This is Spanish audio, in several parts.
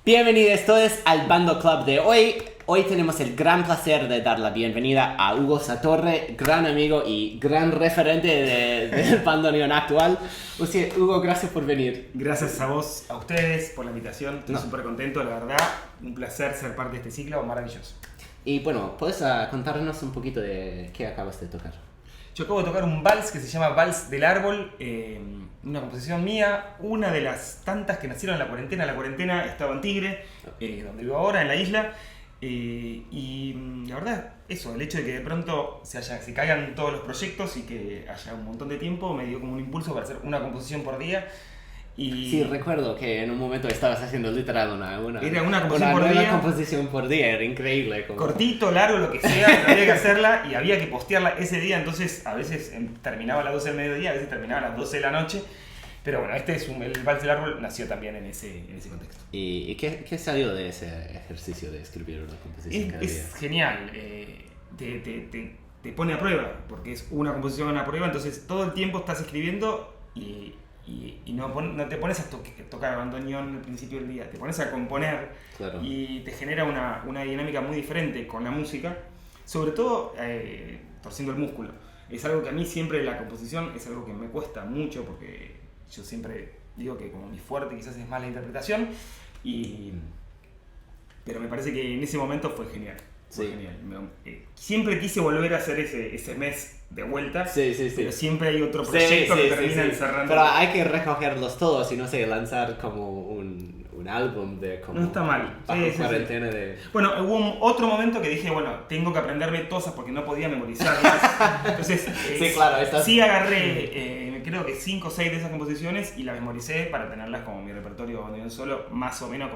Bienvenidos todos al Bando Club de hoy. Hoy tenemos el gran placer de dar la bienvenida a Hugo Satorre, gran amigo y gran referente del bandoneón actual. O sea, Hugo, gracias por venir. Gracias a vos, a ustedes por la invitación. Estoy súper contento, la verdad. Un placer ser parte de este ciclo maravilloso. Y bueno, ¿puedes contarnos un poquito de qué acabas de tocar? Yo acabo de tocar un vals que se llama Vals del Árbol, una composición mía, una de las tantas que nacieron en la cuarentena. La cuarentena estaba en Tigre, donde vivo ahora, en la isla. Y la verdad, eso, el hecho de que de pronto se caigan todos los proyectos y que haya un montón de tiempo, me dio como un impulso para hacer una composición por día. Y sí, recuerdo que en un momento estabas haciendo literal una nueva composición por día, era increíble. Como... cortito, largo, lo que sea, pero había que hacerla y había que postearla ese día, entonces a veces terminaba a las 12 del mediodía, a veces terminaba a las 12 de la noche, pero bueno, el Vals del Árbol nació también en ese contexto. ¿Y qué salió de ese ejercicio de escribir una composición cada día? Es genial, te pone a prueba, porque es una composición a prueba, entonces todo el tiempo estás escribiendo y no te pones a tocar bandoneón al principio del día, te pones a componer. Claro. Y te genera una dinámica muy diferente con la música, sobre todo torciendo el músculo. Es algo que a mí siempre la composición es algo que me cuesta mucho porque yo siempre digo que como mi fuerte quizás es más la interpretación, pero me parece que en ese momento fue genial. Fue genial. Siempre quise volver a hacer ese mes de vuelta, pero siempre hay otro proyecto que termina encerrando. Pero hay que recogerlos todos y no sé, lanzar como un álbum de como... No está mal. Cuarentena de... Bueno, hubo otro momento que dije, bueno, tengo que aprenderme cosas porque no podía memorizarlas. Entonces, sí agarré, creo que 5 o 6 de esas composiciones y las memoricé para tenerlas como mi repertorio bandoneón solo, más o menos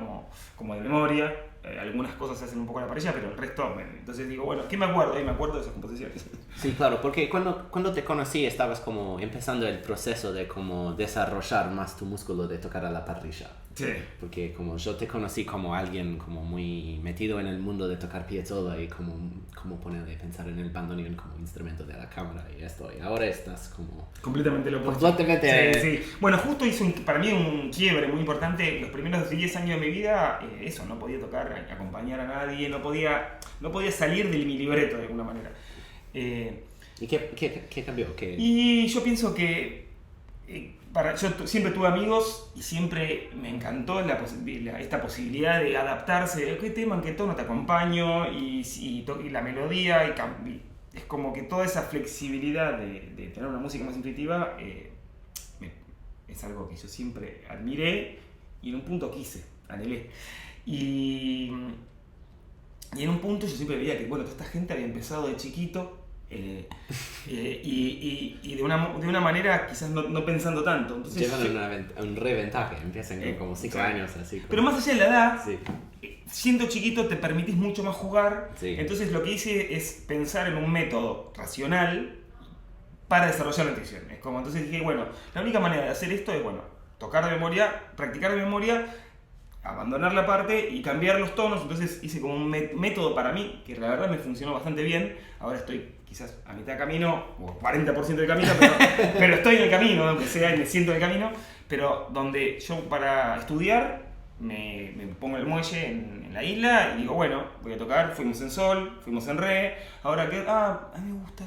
como de memoria. Algunas cosas se hacen un poco a la parrilla, pero el resto... Entonces digo, bueno, ¿qué me acuerdo? Y me acuerdo de esas composiciones. Sí, claro, porque cuando te conocí estabas como empezando el proceso de como desarrollar más tu músculo de tocar a la parrilla. Sí. Porque como yo te conocí como alguien como muy metido en el mundo de tocar piezzolla y como pensar en el bandoneón como instrumento de la cámara y esto, y ahora estás como... completamente lo opuesto. Completamente... Sí. Bueno, justo hizo para mí un quiebre muy importante. Los primeros 10 años de mi vida, no podía tocar, acompañar a nadie, no podía salir de mi libreto de alguna manera. ¿Y qué cambió? Y yo pienso que yo siempre tuve amigos y siempre me encantó esta posibilidad de adaptarse. ¿Qué tema, en qué tono te acompaño? Y la melodía, es como que toda esa flexibilidad de tener una música más intuitiva es algo que yo siempre admiré y en un punto anhelé. Y en un punto yo siempre veía que, bueno, toda esta gente había empezado de chiquito y de una manera quizás no pensando tanto. Entonces, llevan un reventaje, empiezan como 5 años así. Como... Pero más allá de la edad, siendo chiquito te permitís mucho más jugar. Entonces lo que hice es pensar en un método racional para desarrollar la intuición. Entonces dije, bueno, la única manera de hacer esto es, bueno, tocar de memoria, practicar de memoria, abandonar la parte y cambiar los tonos. Entonces hice como un método para mí que la verdad me funcionó bastante bien. Ahora estoy quizás a mitad de camino o 40% del camino, pero estoy en el camino, aunque sea, y me siento en el camino. Pero donde yo para estudiar me pongo en el muelle en la isla y digo, bueno, voy a tocar, fuimos en sol, fuimos en re, ahora que, a mí me gusta,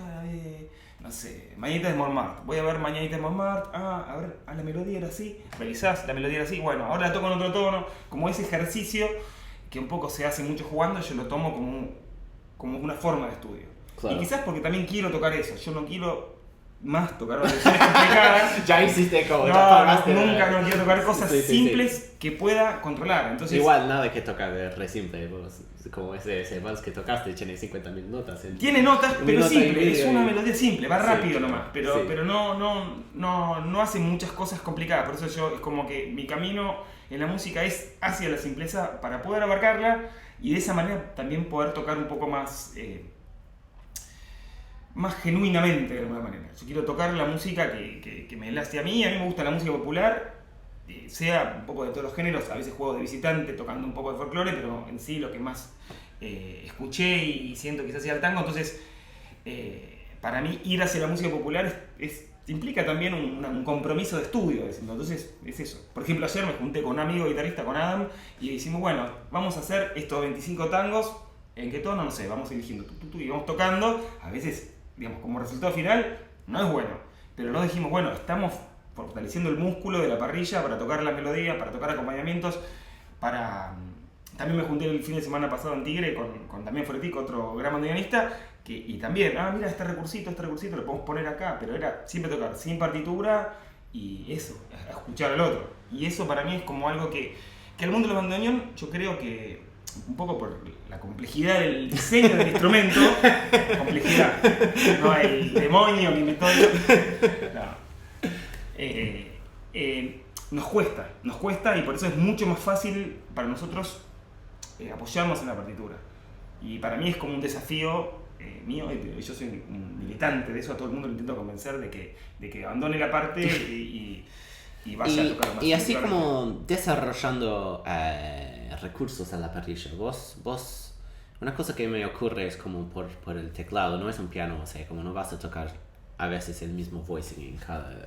no sé, Mañanitas de Montmartre, voy a ver Mañanitas de Montmartre, a ver, la melodía era así, revisás, la melodía era así, bueno, ahora la toco en otro tono, como ese ejercicio que un poco se hace mucho jugando, yo lo tomo como una forma de estudio. Claro. Y quizás porque también quiero tocar eso, yo no quiero más tocar variaciones complicadas. Ya hiciste como, ya No, pagaste. nunca no quiero tocar cosas Sí, sí, simples que pueda controlar. Entonces, igual nada que tocar de re simple, como ese vals que tocaste tiene 50.000 notas. Tiene notas, pero es simple, es una y... melodía simple, va rápido Sí, nomás, pero, sí. pero no hace muchas cosas complicadas. Por eso yo es como que mi camino en la música es hacia la simpleza para poder abarcarla y de esa manera también poder tocar un poco más, más genuinamente de alguna manera. Yo quiero tocar la música que me enlace a mí me gusta la música popular, sea un poco de todos los géneros, a veces juego de visitante tocando un poco de folclore, pero en sí lo que más escuché y siento quizás sea el tango. Entonces para mí ir hacia la música popular implica también un compromiso de estudio. Entonces es eso. Por ejemplo, ayer me junté con un amigo guitarrista, con Adam, y decimos, bueno, vamos a hacer estos 25 tangos, ¿en qué tono? No sé, vamos eligiendo y vamos tocando. A veces, digamos, como resultado final no es bueno, pero nos dijimos, bueno, estamos fortaleciendo el músculo de la parrilla para tocar la melodía, para tocar acompañamientos, También me junté el fin de semana pasado en Tigre con Damián Foretico, otro gran bandoneonista, y también, mira, este recursito lo podemos poner acá, pero era siempre tocar sin partitura y eso, escuchar al otro. Y eso para mí es como algo que al mundo del bandoneón, yo creo que, un poco por la complejidad del diseño del instrumento, complejidad, no el demonio que inventó eso, nos cuesta y por eso es mucho más fácil para nosotros apoyarnos en la partitura. Y para mí es como un desafío mío, y yo soy un militante de eso, a todo el mundo lo intento convencer de que abandone la parte y vaya a tocar más. Y así como desarrollando recursos a la parrilla, vos, una cosa que me ocurre es como por el teclado, no es un piano, o sea, como no vas a tocar a veces el mismo voicing en cada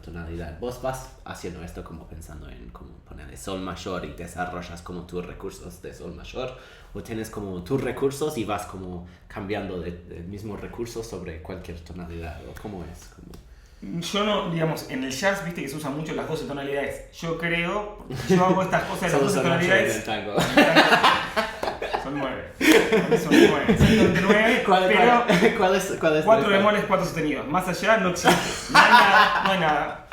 tonalidad. Vos vas haciendo esto como pensando en como ponerle sol mayor y desarrollas como tus recursos de sol mayor, o tienes como tus recursos y vas como cambiando del mismo recurso sobre cualquier tonalidad, o cómo es. Yo no, digamos, en el jazz, viste que se usan mucho las 12 tonalidades. Yo creo, yo hago estas cosas de las 12 tonalidades. Son 9. Son 9. Exactamente 9. ¿Cuál es 4 bemoles, 4 sostenidos. Más allá no existe. No hay nada.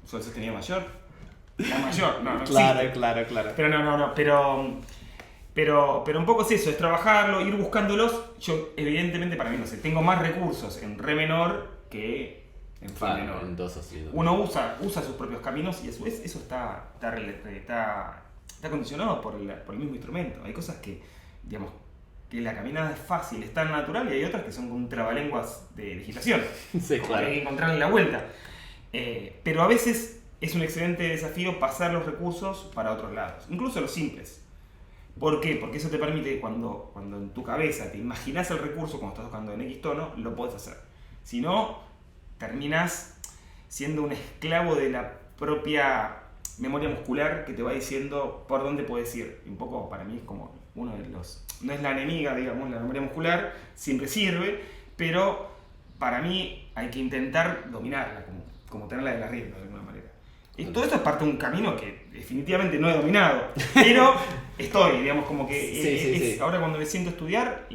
Sol sostenido mayor. La mayor, no existe. Claro. Pero un poco es eso, es trabajarlo, ir buscándolos. Yo, evidentemente, para mí, no sé, tengo más recursos en re menor que en fa menor. En do sostenido. Uno usa sus propios caminos y a su vez eso está condicionado por el mismo instrumento. Hay cosas que, digamos, que la caminada es fácil, es tan natural, y hay otras que son un trabalenguas de digitación. Sí, claro. Hay que encontrarle la vuelta. Pero a veces es un excelente desafío pasar los recursos para otros lados, incluso los simples. ¿Por qué? Porque eso te permite, cuando en tu cabeza te imaginas el recurso cuando estás tocando en X tono, lo podés hacer. Si no, terminás siendo un esclavo de la propia memoria muscular que te va diciendo por dónde puedes ir. Y un poco para mí es como uno de los... No es la enemiga, digamos, la memoria muscular, siempre sirve, pero para mí hay que intentar dominarla, como tenerla de la rienda de alguna manera. Y todo esto es parte de un camino que definitivamente no he dominado, pero estoy, digamos, como que sí. Ahora cuando me siento a estudiar,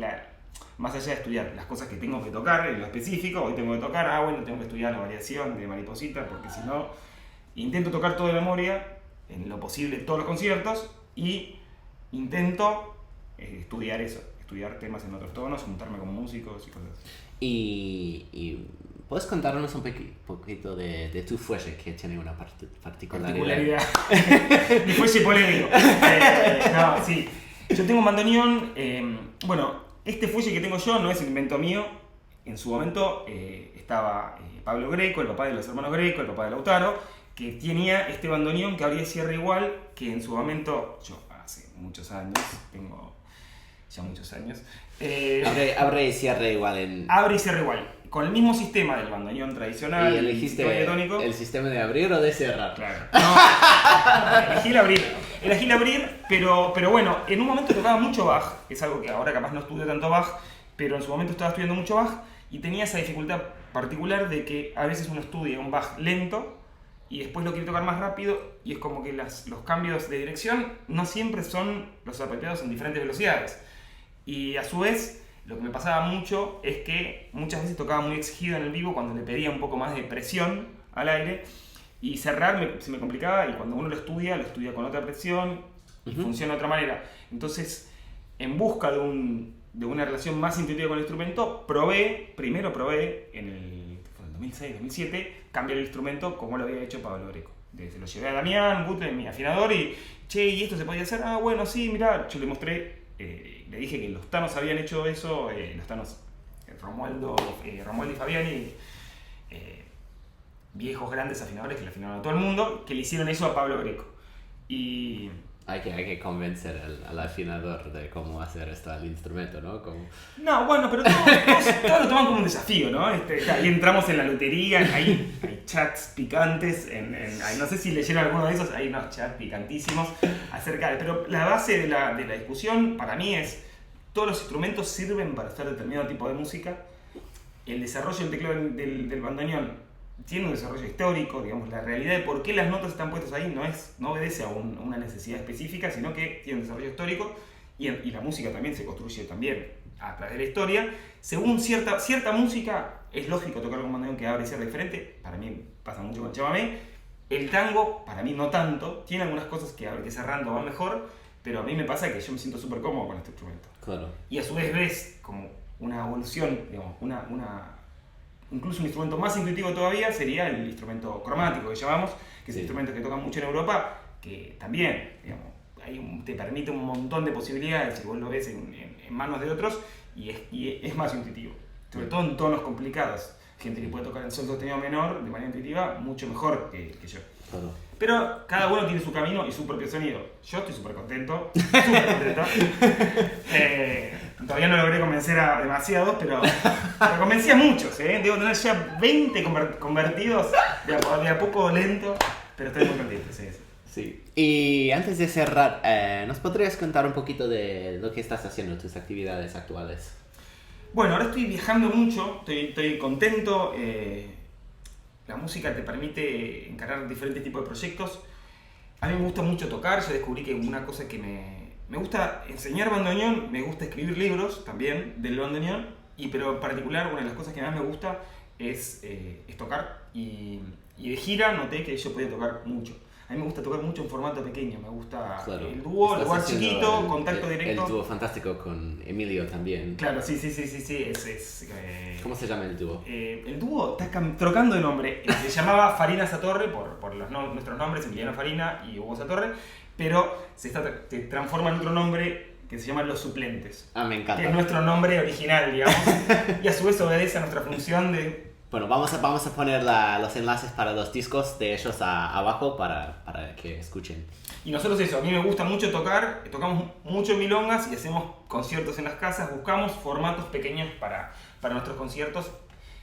más allá de estudiar las cosas que tengo que tocar en lo específico, hoy tengo que tocar, tengo que estudiar la variación de Mariposita, porque si no, intento tocar todo de memoria, en lo posible todos los conciertos, y intento estudiar temas en otros tonos, juntarme con músicos y cosas así. Y ¿puedes contarnos un poquito de tu fuelle, que tiene una particularidad? Mi fuelle polémico. No, sí. Yo tengo un bandoneón. Este fuelle que tengo yo no es un invento mío. En su momento estaba Pablo Greco, el papá de los hermanos Greco, el papá de Lautaro, que tenía este bandoneón que abría y cierra igual, que en su momento, yo hace muchos años, tengo ya muchos años. Abre y cierra igual Abre y cierra igual. Con el mismo sistema del bandoneón tradicional. ¿Y elegiste el sistema de abrir o de cerrar? Claro. No, elegí el abrir, pero bueno, en un momento tocaba mucho Bach, que es algo que ahora capaz no estudio tanto Bach, pero en su momento estaba estudiando mucho Bach y tenía esa dificultad particular de que a veces uno estudia un Bach lento y después lo quiere tocar más rápido, y es como que los cambios de dirección no siempre son los apropiados en diferentes velocidades. Y a su vez, Lo que me pasaba mucho es que muchas veces tocaba muy exigido en el vivo cuando le pedía un poco más de presión al aire, y cerrar se me complicaba, y cuando uno lo estudia con otra presión y funciona de otra manera. Entonces, en busca de una relación más intuitiva con el instrumento, primero probé en el 2006, 2007, cambiar el instrumento como lo había hecho Pablo Greco. Se lo llevé a Damián Butle, mi afinador, y che, ¿y esto se podía hacer? Ah, bueno, sí, mirá, yo le mostré, le dije que los Thanos habían hecho eso, los Thanos, Romualdo y Fabiani, viejos grandes afinadores que le afinaron a todo el mundo, que le hicieron eso a Pablo Greco. Y hay que convencer al afinador de cómo hacer esto al instrumento, ¿no? No, bueno, pero todos lo toman como un desafío, ¿no? Ahí entramos en la lotería, hay chats picantes, no sé si leyeron alguno de esos, hay unos chats picantísimos acerca de... Pero la base de la discusión para mí es, todos los instrumentos sirven para hacer determinado tipo de música. El desarrollo del teclado del bandoneón tiene un desarrollo histórico, digamos, la realidad de por qué las notas están puestas ahí no obedece a una necesidad específica, sino que tiene un desarrollo histórico, y la música también se construye también a través de la historia. Según cierta música, es lógico tocar con bandoneón que abre y cierra diferente, para mí pasa mucho con el chamamé. El tango, para mí no tanto, tiene algunas cosas que abre que cerrando van mejor, pero a mí me pasa que yo me siento súper cómodo con este instrumento. Claro. Y a su vez ves como una evolución, digamos, incluso un instrumento más intuitivo todavía sería el instrumento cromático que llamamos, que es un instrumento que tocan mucho en Europa, que también, digamos, te permite un montón de posibilidades si vos lo ves en manos de otros, y es más intuitivo, sobre todo en tonos complicados. Gente que puede tocar en sol sostenido menor de manera intuitiva mucho mejor que yo. Claro. Pero cada uno tiene su camino y su propio sonido. Yo estoy súper contento. Todavía no logré convencer a demasiados, pero convencí a muchos. Debo tener ya 20 convertidos de a poco lento, pero estoy muy contento. Sí. Y antes de cerrar, ¿nos podrías contar un poquito de lo que estás haciendo, tus actividades actuales? Bueno, ahora estoy viajando mucho, estoy contento. La música te permite encarar diferentes tipos de proyectos. A mí me gusta mucho tocar. Yo descubrí que una cosa que me gusta enseñar bandoneón, me gusta escribir libros también del bandoneón, pero en particular una de las cosas que más me gusta es tocar. Y de gira noté que yo podía tocar mucho. A mí me gusta tocar mucho en formato pequeño, me gusta el dúo, el lugar chiquito, contacto directo. El dúo fantástico con Emilio también. Claro, sí. ¿Cómo se llama el dúo? El dúo está trocando de nombre. Se llamaba Farina Satorre por nuestros nombres, Emiliano Farina y Hugo Satorre, pero se transforma en otro nombre que se llama Los Suplentes. Ah, me encanta. Que es nuestro nombre original, digamos, y a su vez obedece a nuestra función de... Bueno, vamos a poner los enlaces para los discos de ellos abajo para que escuchen. Y nosotros eso, a mí me gusta mucho tocar, tocamos mucho en milongas y hacemos conciertos en las casas, buscamos formatos pequeños para nuestros conciertos,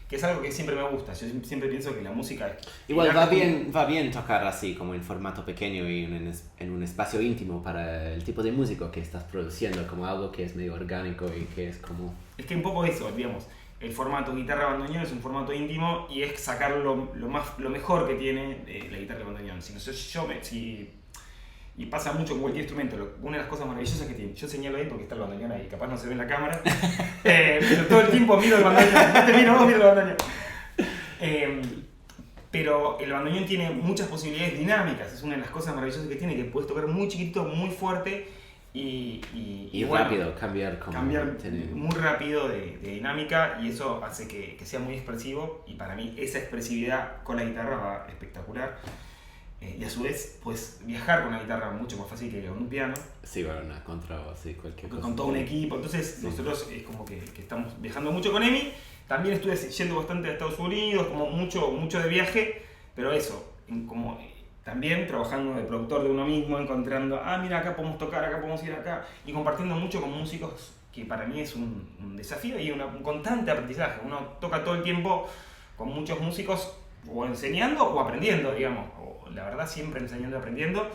que es algo que siempre me gusta. Yo siempre pienso que la música... Igual va bien tocar así, como en formato pequeño y en un espacio íntimo para el tipo de músico que estás produciendo, como algo que es medio orgánico y que es como... Es que un poco eso, digamos. El formato guitarra bandoneón es un formato íntimo y es sacar lo mejor que tiene la guitarra bandoneón. Y pasa mucho con cualquier instrumento. Una de las cosas maravillosas que tiene, yo señalo ahí porque está el bandoneón ahí, capaz no se ve en la cámara, pero todo el tiempo miro el bandoneón, no te miro, vos miro el bandoneón. Pero el bandoneón tiene muchas posibilidades dinámicas, es una de las cosas maravillosas que tiene, que puedes tocar muy chiquito, muy fuerte y bueno, rápido, cambiar muy rápido de dinámica, y eso hace que sea muy expresivo, y para mí esa expresividad con la guitarra va espectacular. Y a su vez, pues viajar con una guitarra mucho más fácil que con un piano. Sí, bueno, una contrabajo, sí, cualquier cosa. Con todo un equipo, entonces sí. Nosotros es como que estamos viajando mucho con Emi. También estuve yendo bastante a Estados Unidos, como mucho de viaje, pero eso, también trabajando de productor de uno mismo, encontrando, mira, acá podemos tocar, acá podemos ir acá, y compartiendo mucho con músicos, que para mí es un desafío y un constante aprendizaje. Uno toca todo el tiempo con muchos músicos, o enseñando o aprendiendo, digamos, o la verdad siempre enseñando y aprendiendo,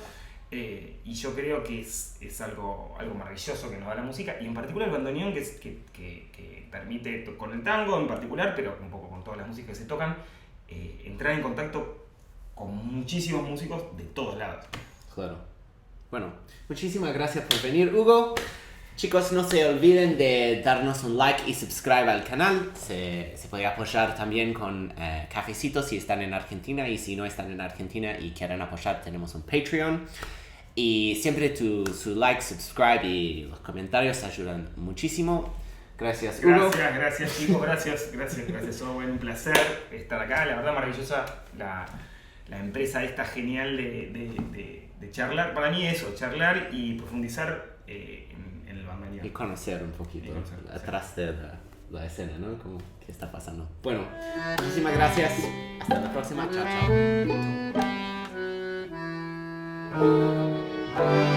y yo creo que es algo maravilloso que nos da la música, y en particular el bandoneón, que permite, con el tango en particular, pero un poco con todas las músicas que se tocan, entrar en contacto con muchísimos músicos de todos lados. Claro. Bueno, muchísimas gracias por venir, Hugo. Chicos, no se olviden de darnos un like y subscribe al canal. Se puede apoyar también con cafecitos si están en Argentina, y si no están en Argentina y quieren apoyar, tenemos un Patreon. Y siempre su like, subscribe y los comentarios ayudan muchísimo. Gracias, Hugo. Gracias chicos, gracias. Todo un placer estar acá. La verdad, maravillosa la empresa esta genial de charlar. Para mí eso, charlar y profundizar en el bandoneón. Y conocer un poquito atrás de la escena, ¿no? Como qué está pasando. Bueno, muchísimas gracias. Hasta la próxima. Chao, chao.